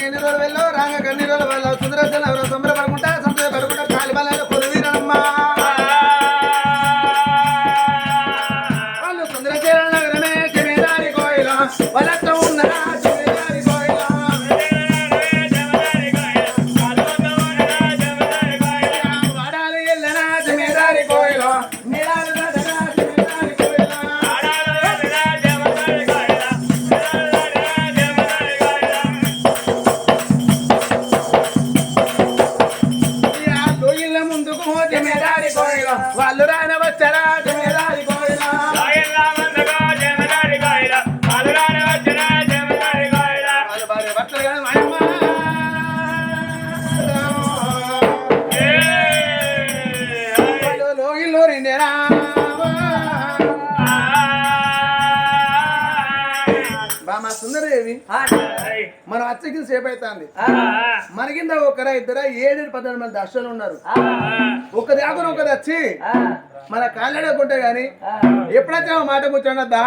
ఎన్ని రోజులు వెళ్ళో రాంగ కన్ని రోజులు వెళ్ళో సుందరసేన ఎవరో సంబరపడుకుంటా సంతోషపడుకుంటా కాలి బలాలు పొరువీరమ్మా వాళ్ళు సుందరసేన నగరమే జమీదారి కోయిల వాళ్ళతో ఉన్నరా జమీదారి కోయిల వాడాలి ఎల్లనా జమీదారి కోయిల నీడాలు వాళ్ళు రాన వచ్చరా జమీదారి కోయిల లోగిల్లో రెండేనా బామా సుందరదేవి మనం అచ్చకి సేపు అవుతుంది మన కింద ఒకరా ఇద్దరా 7-14 మంది దర్శనం ఉన్నారు ఒకది ఆకుని ఒకది వచ్చి మన కాళ్ళడకుంటే గాని ఎప్పుడైతే మాట కూర్చోండద్దా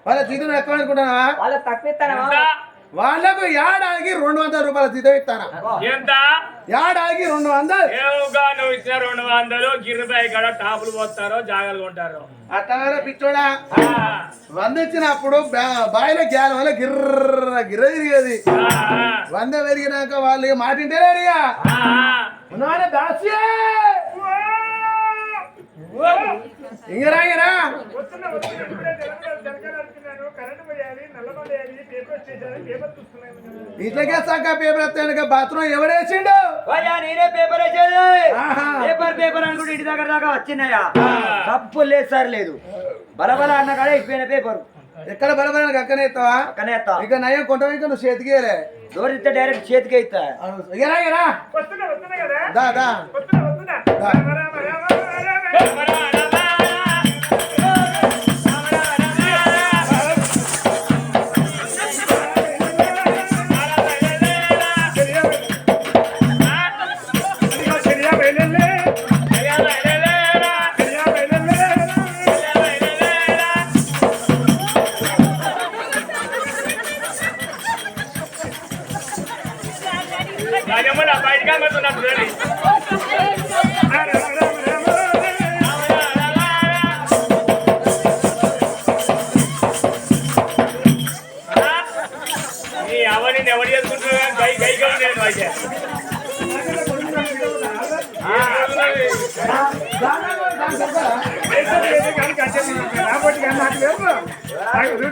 వాళ్ళ జీతం ఎక్కువ అనుకుంటానా వాళ్ళకు ఏడాదికి 200 రూపాయల జీతం ఇస్తానా ఏడాదికి 200 నువ్వు ఇచ్చిన 200 గిరిబాయి కాడ టాపులు పోతారో జాగాలు కొంటారు అట్టగారో పిచ్చోడా 100 ఇచ్చినప్పుడు బాయిలో గ్యాల వల్ల గిర్ర గిర్ర తిరిగేది 100 పెరిగినాక వాళ్ళు మాట వింటేనేరుగా దాస్యే ఇంగరా ఇంగరా ఇట్లకే సక్క పేపర్ వస్తాను బాత్రూమ్ ఎవడేసిండు నేనే పేపర్ వేసేది పేపర్ అనుకుంటే ఇంటి దగ్గర దాకా వచ్చినాయా తప్పు లేదు సార్ లేదు బలబల అన్న కాడ అయిపోయిన పేపర్ ఎక్కడ బలబలానికి అక్కనే ఎత్తావా అక్కనే ఎత్తా ఇక నయం కొంట ఇక నువ్వు చేతికేలే డోర్ ఇస్తే డైరెక్ట్ చేతికి ఇస్తా దా దా ఎవరు చేసుకుంటున్నా గై గైగా నేను అయితే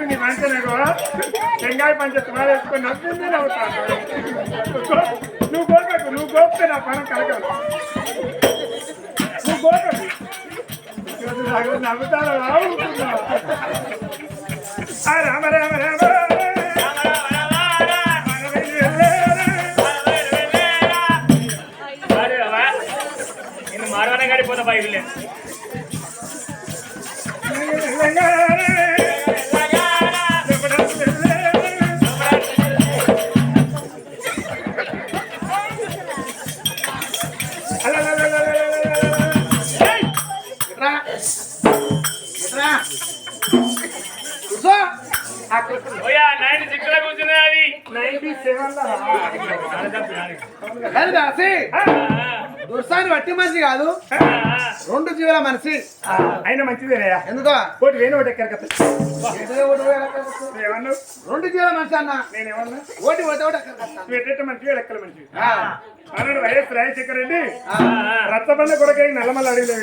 నీ మంచిగా టెంగాయ పంచాయతీ వాళ్ళు వేసుకొని నవ్వుతుంది నవ్వుతాను నువ్వు గోకకు నువ్వు గోపితే నా పనం కలగదు నువ్వు గోకకు నవ్వుతాను రామ రామ రామ నేను మారవనే గడిపోతా బైబిల్ దుర్సాని వట్టి మనిషి కాదు 2 జీవుల మనిషి అయినా మంచిదేనయ్యా ఎందుకో ఒకటి వేణు ఒకటి ఎక్కడ 2 జీవుల మనిషి అన్న నేనేమన్నా ఓటి పోతే మంచిగా లెక్కలు మంచివి అన్నాడు వైఎస్ రాజశేఖర రెడ్డి రచ్చబండ కొరకై నల్లమల్ల అడవిలో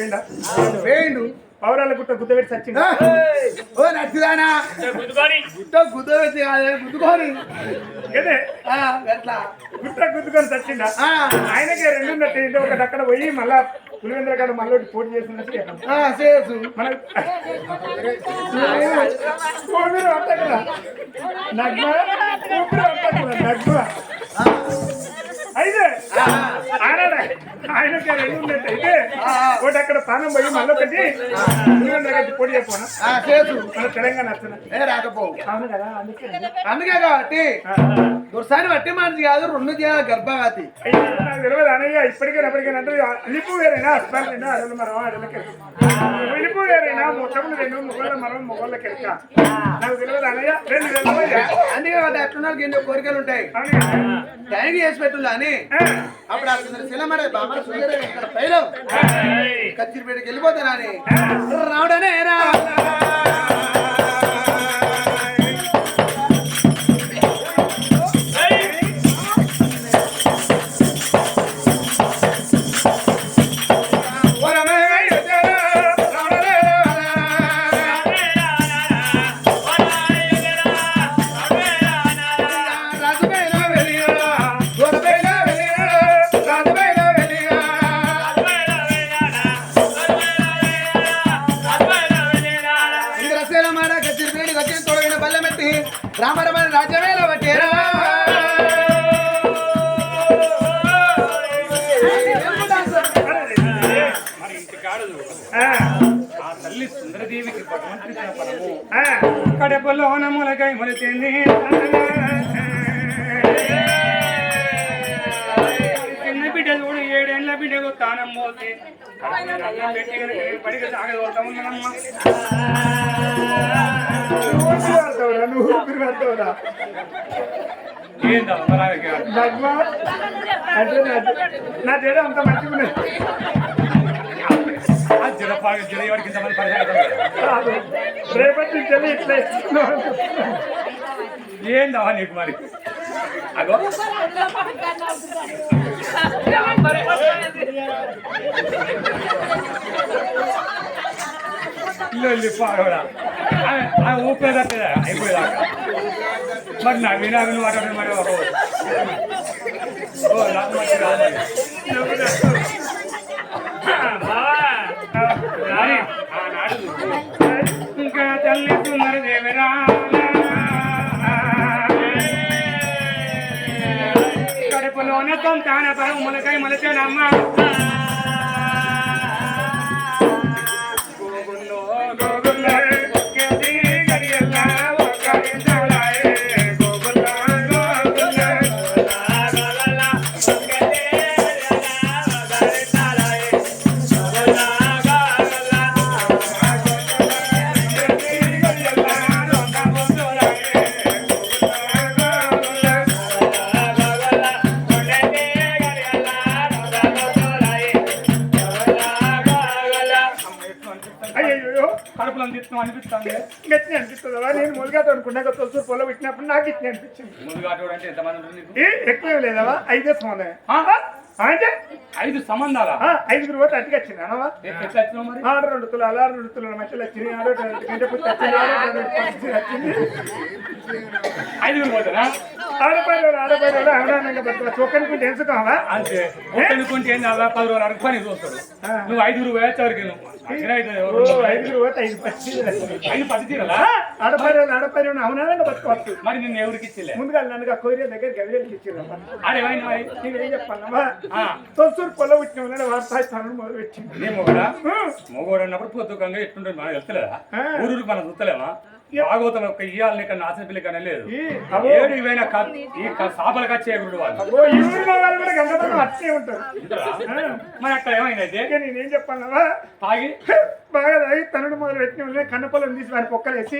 వేయండు పౌరాల గుట్ట గుద్ద పెట్టి చచ్చింది ఓ నచ్చిదానా గుట్ట గుద్ద పెట్టి గుద్దుకొని గుట్ట గుద్దుకొని చచ్చిందా ఆయనకే 2 ఉన్నట్టు ఒకటి అక్కడ పోయి మళ్ళా పులివెందుల కాడ మళ్ళీ పోటీ చేస్తున్నట్టు మన నగ్మ అయితే ఆయనకి 2 ఉన్నట్టయితే ఒకటి అక్కడ ప్రాణం పోయి మళ్ళీ పెట్టి పోటీ చెప్పాను మన తెలంగాణ రాకపో అందుకే కాబట్టి దుర్సాని వట్టి మనిషి కాదు 2 జీవాల గర్భవతి నాకు తెలియదు అనయ్య ఇప్పటికైనా అంటే అలిపు వేరైనా హస్బెండ్ అడవులు మరో అడవులకి విలుపు వేరైనా మొత్తములు 2 మొగళ్ళ మరో మొగళ్ళకి నాకు తెలియదు అనయ్య 2 అందుకే అంటే అట్లున్నారు ఎన్నో కోరికలు ఉంటాయి టైంకి చేసి పెట్టులా అని అప్పుడు ఆ సినిమా బాబా సుందర పైరం కచ్చిరిపేటకి వెళ్ళిపోతానా అని రావడనే రా రామరమణ రాజ్యమేల వటేరా మరి ఇంటి కాడు ఆ తల్లి సుందరదేవికి భగవంతుడి పరము కడపలో నములకై మొలిచింది చిన్న బిడ్డ చూడు 7 ఏళ్ల బిడ్డకు తానం మోసి పెట్టి పడికి సాగదోతా ఉన్నానమ్మా నా తేడా అంత మంచిగా రేపటి నుంచి ఇట్లా ఏందవా నీకు మరి అగో పాడవడా ఊపేదట్టదా అయిపోయేదాకా మరి నవ్వి నవ్వి మాట్లాడి మరి నాకు మంచి రాదు ఆనాడు ఇంకా తల్లి సుందర దేవరా కడుపులోనే తొంతాన పరం మొలకై మొలచానమ్మ అనిపిస్తుంది గట్టి అనిపిస్తుందా నేను ములుగాట అనుకున్నా తొలసూరు పొలం పెట్టినప్పుడు నాకు ఇట్లా అనిపించింది ములుగాటోడు అంటే ఎంతమంది ఎక్కువ లేదవా 5 సంబంధం అంటే 5 సంబంధాలా 5 పోతే అట్టుకు వచ్చింది అనవా ఎట్లా వచ్చినావు మరి 2 తులాలు 2 తులాల మధ్యలో వచ్చింది 5 పోతారా ఆడపైరు అవునా చొక్కనుకుంటే ఎంచుకోవా అంతే ఒక్కనుకుంటే ఏంది 10 రోజులు అరకు పని చూస్తాడు నువ్వు 5 పోయేచ్చరికి నువ్వు 5 పోతే 5 పది తీరలా ఆడపైరు అవునా బతుకోవచ్చు మరి నిన్ను ఎవరికి ఇచ్చిలే ముందుగా నన్ను కోరియా దగ్గర గదిలోకి ఇచ్చింది అదేమైంది మరి నీవేం చెప్పాలమ్మా తొలసూరు పొలం వచ్చిన వార్తాను మొదలు పెట్టింది నేను మొగోడు అన్నప్పుడు పొద్దుకంగా ఎట్టుంటుంది మనకు వెళ్తలేదా ఊరికి మనం చూస్తలేమా భాగవతం యొక్క ఇయ్యాలని ఇక్కడ నాశన పిల్లి కానీ లేదు ఏడు ఇవైనా ఈ సాపలు కచ్చేయకూడదు వాళ్ళు మరి అక్కడ ఏమైందైతే నేనేం చెప్పాలమ్మా తాగి బాగా తాగి తనుడు మొదలు పెట్టిన కన్నపొలం తీసి వారి పక్కలేసి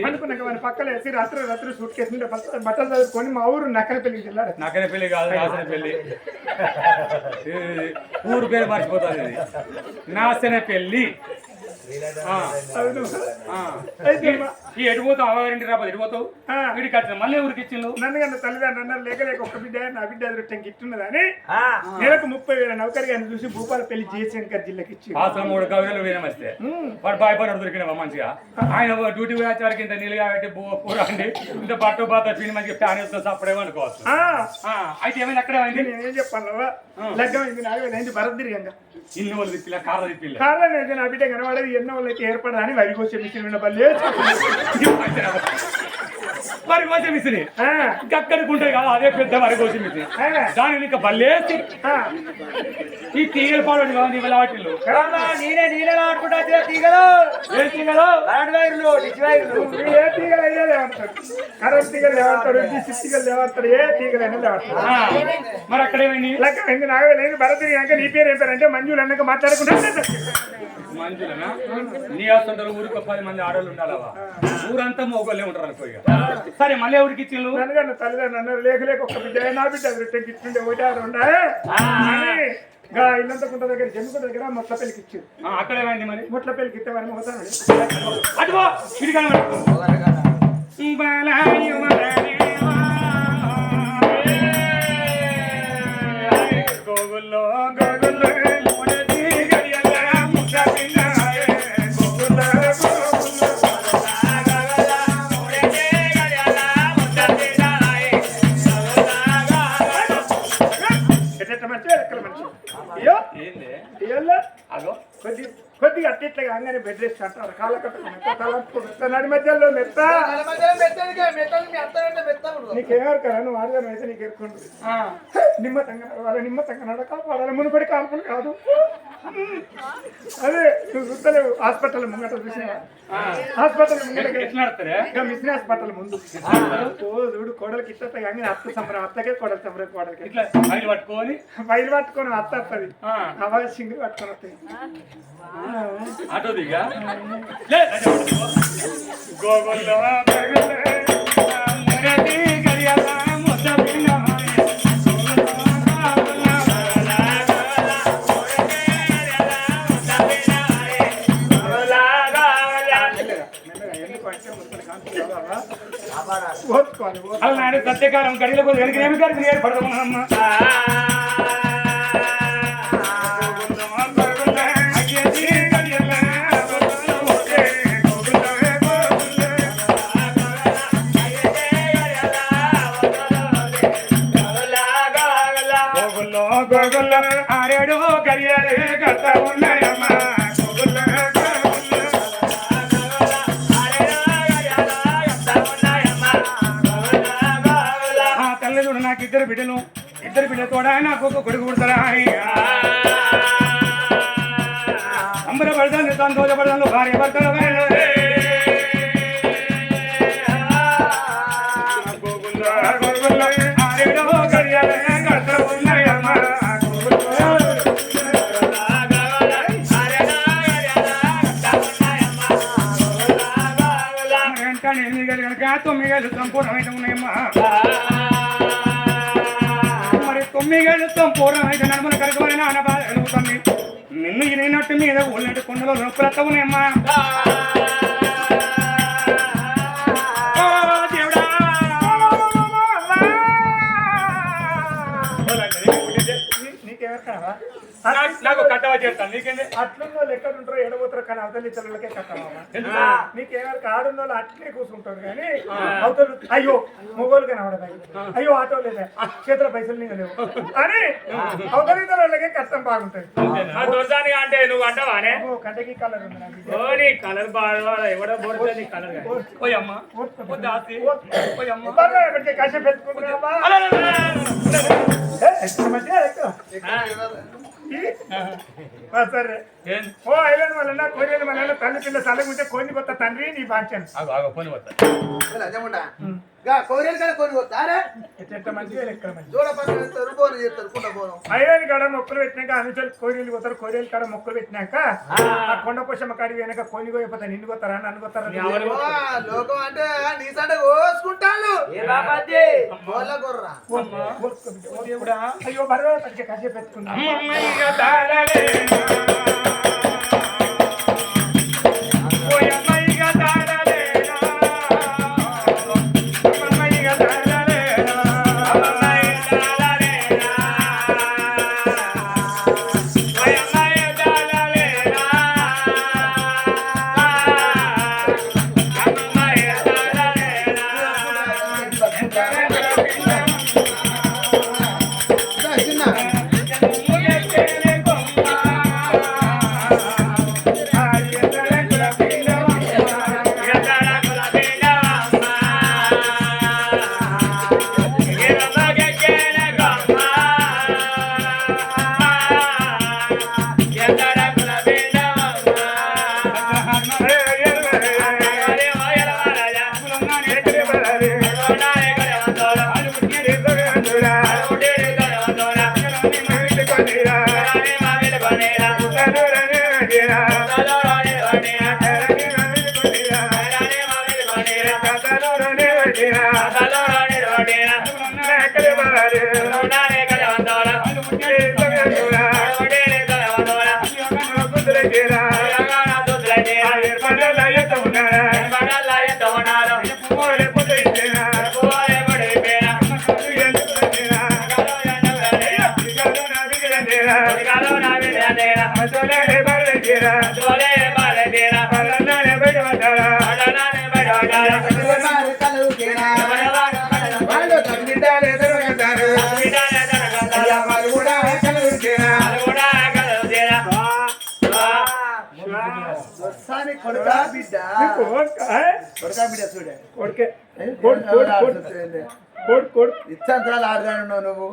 అనుకున్నాక వారి పక్కలేసి రాత్రి సూట్ కేసు బట్టలు చదువుకొని మా ఊరు నక్కనపల్లికి వెళ్ళారు. నక్కనపల్లి కాదు నాశనపల్లి ఊరు పేరు మర్చిపోతుంది నాశనపల్లి. ఈ ఎడిపోతావు అవ్వగారింటి రాబోదు ఎడిపోతావు వీడికి వచ్చిన మళ్ళీ ఊరికి ఇచ్చిండు నన్ను కన్నా తల్లిదండ్రులు అన్నారు లేక ఒక బిడ్డ నా బిడ్డ ఎదురుటంకి ఇట్టున్నదని నెలకు 30,000 నౌకరి గారిని చూసి భూపాలపల్లి జయశంకర్ జిల్లాకి ఇచ్చి 3 కవితలు వేయమస్తే వాడు బాయ్పడి దొరికినవా మంచిగా ఆయన డ్యూటీ వచ్చేవారికి ఇంత నీళ్ళు కాబట్టి పూరండి ఇంత పట్టు బాత పిని మంచిగా ఫ్యాన్ వేస్తే సప్పుడేమో అనుకోవచ్చు. అయితే ఏమైంది అక్కడ నేనేం చెప్పాను లగ్గమైంది 4,000 భరత్ తిరిగంగా ఇన్ని వాళ్ళు తిప్పిలా కార్ల తిప్పిల్ల కార్ల నా బిడ్డ కనబడేది ఎన్నో వాళ్ళకి ఏర్పడదని వరి కోసే మిషన్ వినపల్లే వరి కోసే మిషన్ అక్కడికి ఉంటాయి కదా అదే పెద్ద వరి కోసే మిషన్ దాని ఇంకా బల్లేసి ఈ తీగల పాడు కాదు ఇవాళ వాటిల్లో నీళ్ళలో ఆడుకుంటా తీగలు ఏ తీగలు ఏ తీగలు అయినా లేవంటాడు కరెంట్ తీగలు లేవంటాడు తీగలు లేవంటాడు ఏ తీగలైనా లేవంటాడు. మరి అక్కడ ఏమైంది లెక్క నాగలేదు భరత్ తిరిగాక నీ పేరు ఏం పేరు అంటే మంజులు అన్నాక మాట్లాడుకుంటా మంజులనా నీ వస్తుంటారు ఊరికి 10 మంది ఆడవాళ్ళు ఉండాలవా ఊరంతా మోగోళ్ళే ఉంటారు అనుకో. సరే మళ్ళీ ఎవరికి ఇచ్చిండు నన్ను తల్లిదండ్రులు అన్నారు లేక లేక ఒక బిడ్డ నా బిడ్డ రిటర్న్ ఇచ్చిండే ఒకటి రెండా ఇల్లంత కుంట దగ్గర జమ్మికుంట దగ్గర మొట్ల పెళ్లికి ఇచ్చింది అక్కడ ఏమైంది మరి మొట్ల పెళ్లికి ఇస్తామని పోతాను అటువో చిరికాయ గోగుల్లో గోగుల్లో కొద్దిగా అట్టిట్లా కానీ బెడ్ రెస్ట్ అంటారు కాళ్ళ కట్ట నడి మధ్యలో మెత్త నీకేమారు కదా నువ్వు ఆడదాని అయితే నీకు ఎరుకుంటు నిమ్మతంగా వాళ్ళ నిమ్మతంగా నడక వాళ్ళ మునుపడి కాల్పులు కాదు అదే నువ్వు చూస్తలేవు హాస్పిటల్ ముంగట చూసిన హాస్పిటల్ ముంగట మిషన్ హాస్పిటల్ ముందు చూడు కోడలకి ఇట్ట కానీ అత్త సంబరం అత్తకే కోడలు సంబరం కోడలకి ఇట్లా ఫైల్ పట్టుకొని అత్త వస్తుంది అవ సింగిల్ పట్టుకొని వస్తాయి ఆటో దిగా గోగుల్లో అలా సత్యకాలం గడిలో వెనక ఏమి గారికి ఏర్పడతామమ్మా గోగుల్లో ఆరేడు గడియాలే కడతా ఉన్నాయమ్మా తల్లిదండ్రులు నాకు ఇద్దరు బిడ్డలు కూడా నాకు ఒక కొడుకు పుడతారా అంబరపడతాను సంతోషపడతాను భార్య భర్తలు గోగుల్లో ఆరేడు గడియాలే కడతా ఉన్నాయమ్మా కనుక 9 ఏళ్ళు సంపూర్ణమైతే ఉన్నాయమ్మా మరి 9 ఏళ్ళు సంపూర్ణమైతే నడుములు కనుక నాన్న బాధ కలుగుతుంది నిన్ను ఇరిగినట్టు మీద ఊళ్ళంటే కొండలో నొప్పులత్త ఉన్నాయమ్మా దేవుడా నాకు కట్టవా చేస్తాను నీకేంది అట్లున్న వాళ్ళు ఎక్కడ ఉంటారో ఎడబోతారో కానీ అవతల ఇతరులకే కట్టమా నీకేమైనా ఆడున్న వాళ్ళు అట్లే కూర్చుంటారు కానీ అవతలు అయ్యో మొగోలు కనబడతాయి అయ్యో ఆటో లేదా చేతుల పైసలు నీకు లేవు అని అవతల ఇతరులకే కష్టం బాగుంటుంది అంటే నువ్వు అంటావానే కంటకి కలర్ ఉంది కలర్ బాగా ఎవడో బోడుతుంది కలర్ పోయమ్మా కష్టం పెట్టుకుంటున్నావా సరే ఓ ఐలాండ్ వల్ల కొరియన్ వల్ల తల్లి పిల్ల సలగుంటే కొన్ని కొత్త తండ్రి నీ బాంచను ఐలాండ్ కాడ మొక్కలు పెట్టినాక అనుచరు కోరియలు పోతారు కోరియలు కాడ మొక్కలు పెట్టినాక ఆ కొండ పోషమ్మ కాడికి వెనక కొన్ని పోయిపోతా నిన్ను కొత్తారా నన్ను కొత్తారా లోకం అంటే నీ సంట కోసుకుంటాను అయ్యో బరవ తడికి కసి పెట్టుకున్నా పెట్టినా ఎక్కడే మారాలి వాళ్ళు తగ్గిట్టాలు ఎదురుగంటారు వాళ్ళు కూడా కలుగుతేనా వస్తాని కొడుకా బిడ్డ కొడుకా బిడ్డ చూడే కొడుకే కొడుకు ఇచ్చంతరాలు ఆడదాను నువ్వు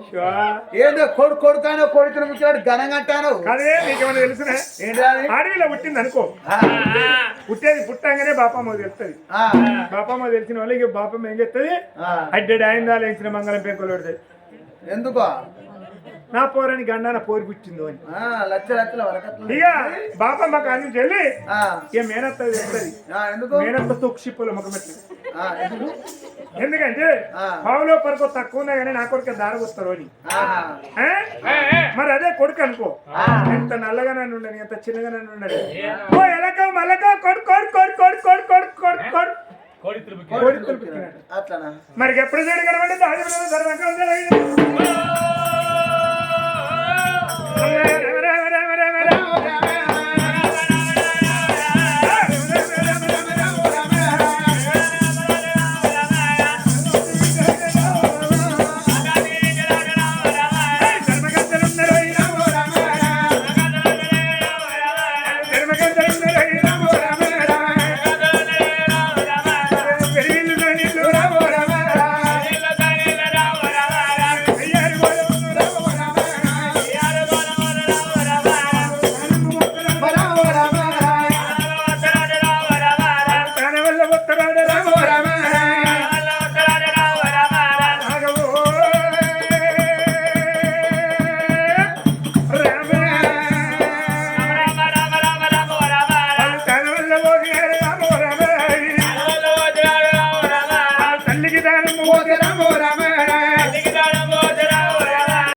ఏదో కొడుకానో కొడుకుని ముచ్చాడు ఘనంగా అంటాను అదే నీకేమన్నా తెలుసునా ఏంటి అడవిలో పుట్టింది అనుకో పుట్టేది పుట్టంగానే బాపమ్మ తెలుస్తుంది బాపమ్మ తెలిసిన వాళ్ళు ఇక బాపమ్మ ఏం చెప్తుంది అడ్డెడ్ ఆయిందాలు వేసిన మంగళం పెంకులు పెడుతుంది ఎందుకో నా పోరని గండాన పోరి పుట్టిందో అని లక్ష లక్షల వరకట్లు ఇక బాపమ్మ కాని చెల్లి ఇక మేనత్త చెప్తుంది ఎందుకు మేనత్త తొక్సిప్పుల ముఖం పెట్టింది ఎందుకు ఎందుకంటే పావులో పరకు తక్కువ ఉన్నా కానీ నా కొడుకు దారగొస్తారు అని మరి అదే కొడుకు అనుకో ఎంత నల్లగా నన్ను ఉండని ఎంత చిన్నగా నన్ను ఉండని ఓ ఎలక మల్లక కొడుకు కొడుకు కొడుకు కొడుకు కొడుకు కొడుకు కొడుకు కొడుకు అట్లనా మరి ఎప్పుడు చేయడం కనబడి